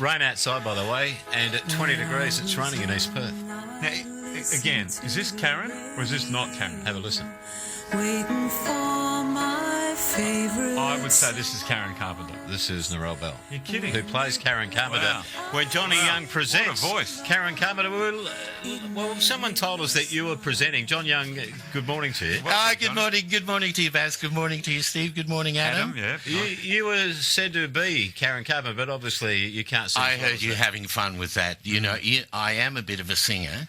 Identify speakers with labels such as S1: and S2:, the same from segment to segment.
S1: Rain outside, by the way, and at 20 degrees it's raining in East Perth.
S2: Now, again, is this Karen or is this not Karen?
S1: Have a listen.
S3: Waiting for my favorite.
S2: I would say this is Karen Carpenter.
S1: This is Narelle Bell.
S2: You're kidding.
S1: Who plays Karen Carpenter.
S2: Wow.
S1: When Johnny Young presents
S2: What a voice.
S1: Karen Carpenter. Well, someone told us that you were presenting. John Young, good morning to you.
S4: Good morning. Good morning to you, Baz. Good morning to you, Steve. Good morning, Adam.
S2: Yeah.
S1: You were said to be Karen Carpenter, but obviously you can't sing.
S4: I heard you having fun with that. You know, I am a bit of a singer,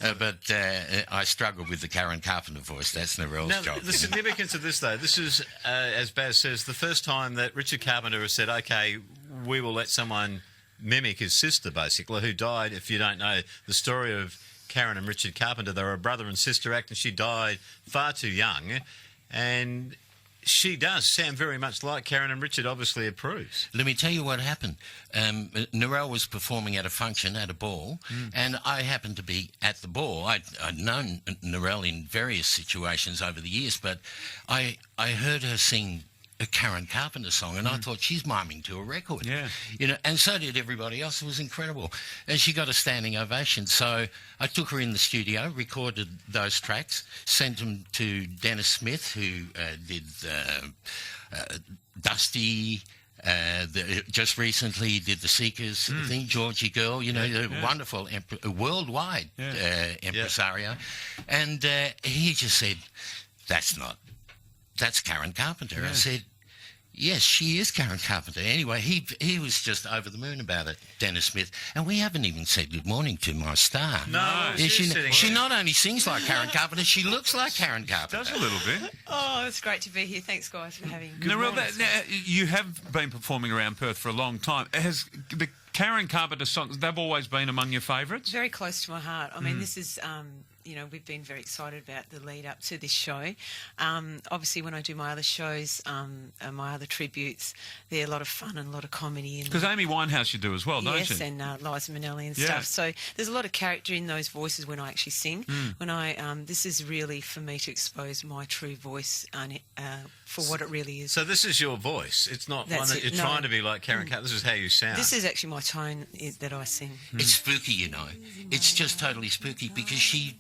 S4: but I struggle with the Karen Carpenter voice. That's Narelle's
S1: Now,
S4: job.
S1: the significance of this, though, this is, as Baz says, the first time that Richard Carpenter has said, OK, we will let someone mimic his sister, basically, who died. If you don't know the story of Karen and Richard Carpenter, they were a brother and sister act, and she died far too young. And she does sound very much like Karen, and Richard obviously approves.
S4: Let me tell you what happened. Narelle was performing at a function, at a ball, and I happened to be at the ball. I'd known Narelle in various situations over the years, but I heard her sing a Karen Carpenter song, and I thought she's miming to a record.
S2: Yeah.
S4: You know, and so did everybody else. It was incredible. And she got a standing ovation. So I took her in the studio, recorded those tracks, sent them to Dennis Smith, who did Dusty. Just recently did the Seekers thing, Georgie Girl, you know, wonderful worldwide impresario. And he just said, that's Karen Carpenter. I said, yes, she is Karen Carpenter. Anyway, he was just over the moon about it, Dennis Smith. And we haven't even said good morning to my star.
S1: No,
S4: she not only sings like Karen Carpenter, she looks like Karen Carpenter.
S2: Does a little bit.
S5: Oh, it's great to be here. Thanks, guys, for having me.
S2: Narelle, now, you have been performing around Perth for a long time. Has the Karen Carpenter songs, they've always been among your favourites?
S5: Very close to my heart. I mean, this is, you know, we've been very excited about the lead up to this show. Obviously, when I do my other shows, my other tributes, they're a lot of fun and a lot of comedy.
S2: Because Amy Winehouse you do as well, don't you?
S5: Yes, and Liza Minnelli and stuff. So there's a lot of character in those voices when I actually sing. When this is really for me to expose my true voice for what it really is.
S1: So this is your voice. It's not one that you're trying to be like Karen Carpenter. This is how you sound.
S5: This is actually my tone that I sing.
S4: It's spooky, you know. It's just totally spooky because she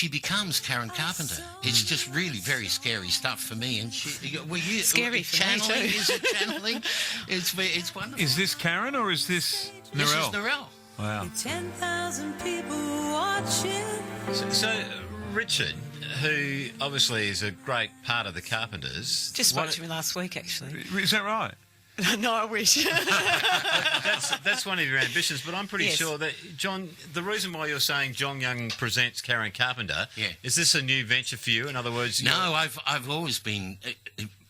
S4: becomes Karen Carpenter. It's just really very scary stuff for me. And
S5: Scary for me too.
S4: Is it channeling? It's wonderful.
S2: Is this Karen or is this Narelle?
S4: This is Narelle.
S2: Wow.
S3: 10,000 people watching.
S1: So Richard, who obviously is a great part of the Carpenters...
S5: Just spoke to me last week, actually.
S2: Is that right?
S5: No, I wish.
S1: That's one of your ambitions, but I'm pretty sure that, John, the reason why you're saying John Young presents Karen Carpenter, is this a new venture for you? In other words...
S4: No, I've always been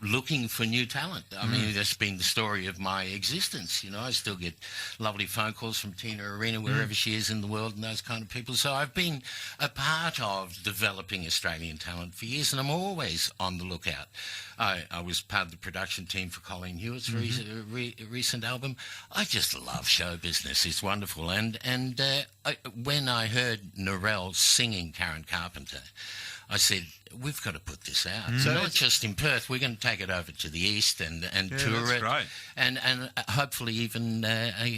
S4: looking for new talent. I mean, that's been the story of my existence. You know, I still get lovely phone calls from Tina Arena, wherever she is in the world, and those kind of people. So I've been a part of developing Australian talent for years, and I'm always on the lookout. I was part of the production team for Colleen Hewitt's recent album. I just love show business. It's wonderful. And when I heard Narelle singing Karen Carpenter, I said, we've got to put this out. So not just in Perth, we're going to take it over to the east and tour it.
S2: Great.
S4: And hopefully even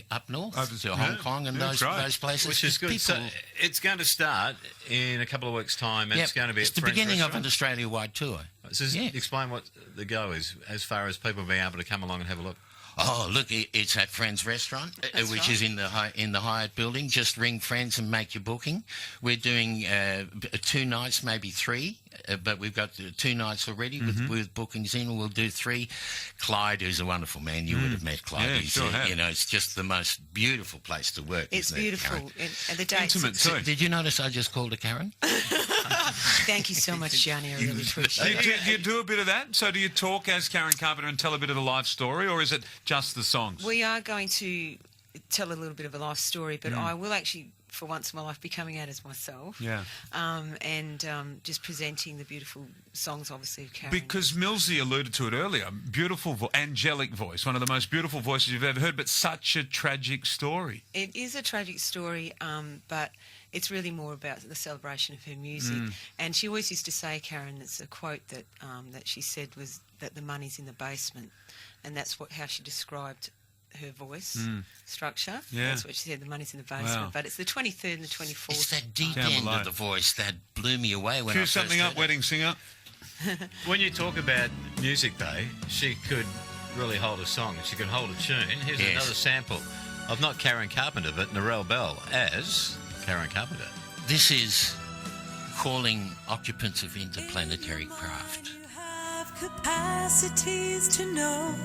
S4: up north to Hong Kong and those places.
S1: Which is good. So it's going to start in a couple of weeks' time, and it's going to be
S4: it's the beginning of an Australia-wide tour.
S1: So explain what the go is, as far as people being able to come along and have a look.
S4: Oh, look, it's at Friends Restaurant, which is in the Hyatt building. Just ring Friends and make your booking. We're doing 2 nights, maybe 3, but we've got 2 nights already with bookings in. We'll do 3. Clyde, who's a wonderful man, you would have met Clyde.
S2: Yeah, sure have.
S4: You know, it's just the most beautiful place to work.
S5: It's beautiful. And the dates.
S2: Intimate too.
S4: Did you notice I just called her Karen?
S5: Thank you so much, Johnny. I really appreciate it.
S2: Do you do a bit of that? So do you talk as Karen Carpenter and tell a bit of the life story, or is it just the songs?
S5: We are going to tell a little bit of a life story, but I will actually, for once in my life, be coming out as myself.
S2: Yeah.
S5: And just presenting the beautiful songs, obviously, of Karen.
S2: Because Millsy alluded to it earlier. Beautiful, angelic voice, one of the most beautiful voices you've ever heard, but such a tragic story.
S5: It is a tragic story, but it's really more about the celebration of her music. And she always used to say, Karen, it's a quote that she said was that the money's in the basement, and that's how she described her voice structure.
S2: Yeah.
S5: That's what she said. The money's in the basement.
S2: Wow.
S5: But it's the 23rd and the 24th.
S4: It's that deep
S2: Down
S4: end
S2: below.
S4: of the voice that blew me away when I
S2: Cue
S4: first
S2: something
S4: heard
S2: up,
S4: it.
S2: wedding singer.
S1: When you talk about music, though, she could really hold a song. She could hold a tune. Here's
S4: Yes.
S1: another sample of not Karen Carpenter, but Narelle Bell as Karen Carpenter.
S4: This is calling occupants of interplanetary craft.
S3: You have capacities to know,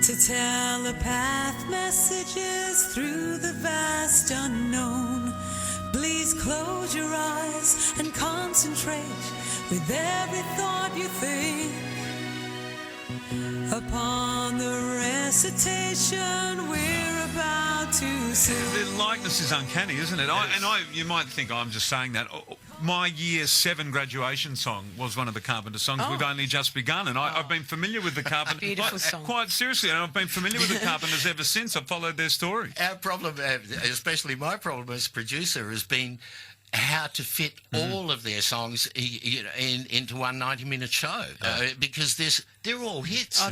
S3: to telepath messages through the vast unknown. Please close your eyes and concentrate with every thought you think upon the recitation we're about to sing.
S2: The likeness is uncanny, isn't it? You might think I'm just saying that. My Year 7 graduation song was one of the Carpenter songs. We've only just begun, and I've been familiar with the Carpenters.
S5: Beautiful song.
S2: Quite seriously, and I've been familiar with the Carpenters ever since. I've followed their story.
S4: Our problem, especially my problem as producer, has been how to fit all of their songs into one 90-minute show because they're all hits.
S5: Oh,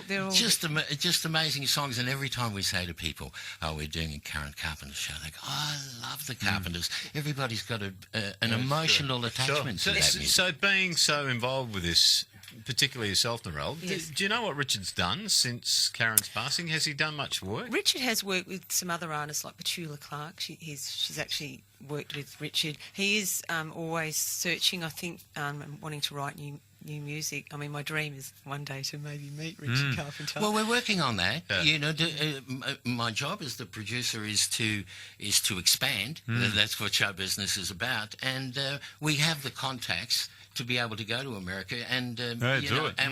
S5: they're all
S4: Just amazing songs, and every time we say to people, "Oh, we're doing a Karen Carpenter show," they go, "Oh, I love the Carpenters." Everybody's got an emotional attachment to that music.
S1: So being so involved with this, particularly yourself, Narelle,
S5: Yes.
S1: do you know what Richard's done since Karen's passing? Has he done much work?
S5: Richard has worked with some other artists like Petula Clark. She's actually worked with Richard. He is always searching, I think, and wanting to write new music. I mean, my dream is one day to maybe meet Richard Carpenter.
S4: Well, we're working on that.
S1: Yeah.
S4: You know, my job as the producer is to expand. That's what show business is about, and we have the contacts to be able to go to America, and and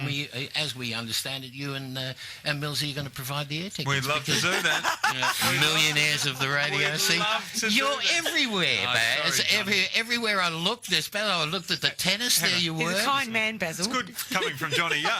S4: we, as we understand it, you and Millsy are going to provide the air tickets.
S2: We'd love to do that.
S4: Millionaires of the radio
S2: We'd
S4: scene.
S2: love to do
S4: You're
S2: that.
S4: everywhere,
S2: Oh,
S4: Baz.
S2: sorry,
S4: Everywhere I looked, I looked at the tennis. There you
S5: He's
S4: were.
S5: a kind man, Basil.
S2: It's good coming from Johnny Young.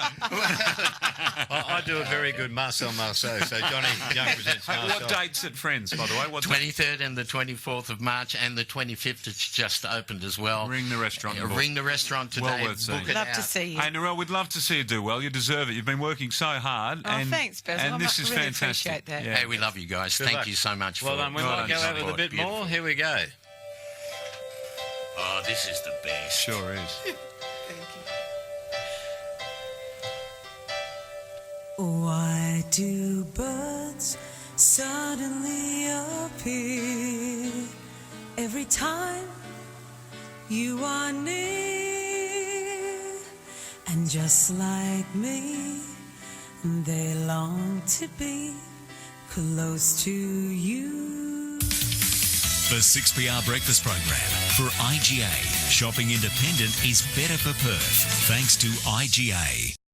S1: I do a very good Marcel Marceau, so Johnny Young presents
S2: Hey,
S1: Marcel.
S2: what dates at Friends, by the way? What
S4: 23rd and the 24th of March, and the 25th. It's just opened as well.
S2: Ring the restaurant.
S4: Ring the restaurant today.
S2: Well worth seeing.
S4: Book it
S5: Love
S4: out.
S5: to see you.
S2: Hey, Narelle, we'd love to see you do well. You deserve it. You've been working so hard.
S5: Oh,
S2: and,
S5: thanks, Basil.
S2: And
S5: I
S2: this is
S5: really
S2: fantastic.
S5: appreciate that.
S2: Yeah.
S4: Hey, we love you guys.
S1: Good
S4: Thank
S1: luck.
S4: you so much
S1: Well
S4: for
S1: done. We
S2: Well
S1: want to
S2: done,
S1: go out with a
S2: support.
S1: bit
S2: Beautiful.
S1: more. Here we go.
S4: Oh, this is the best.
S2: Sure is.
S5: Thank you.
S3: Why do birds suddenly appear every time you are near? And just like me, they long to be close to you.
S6: The 6PR Breakfast Program for IGA. Shopping independent is better for Perth. Thanks to IGA.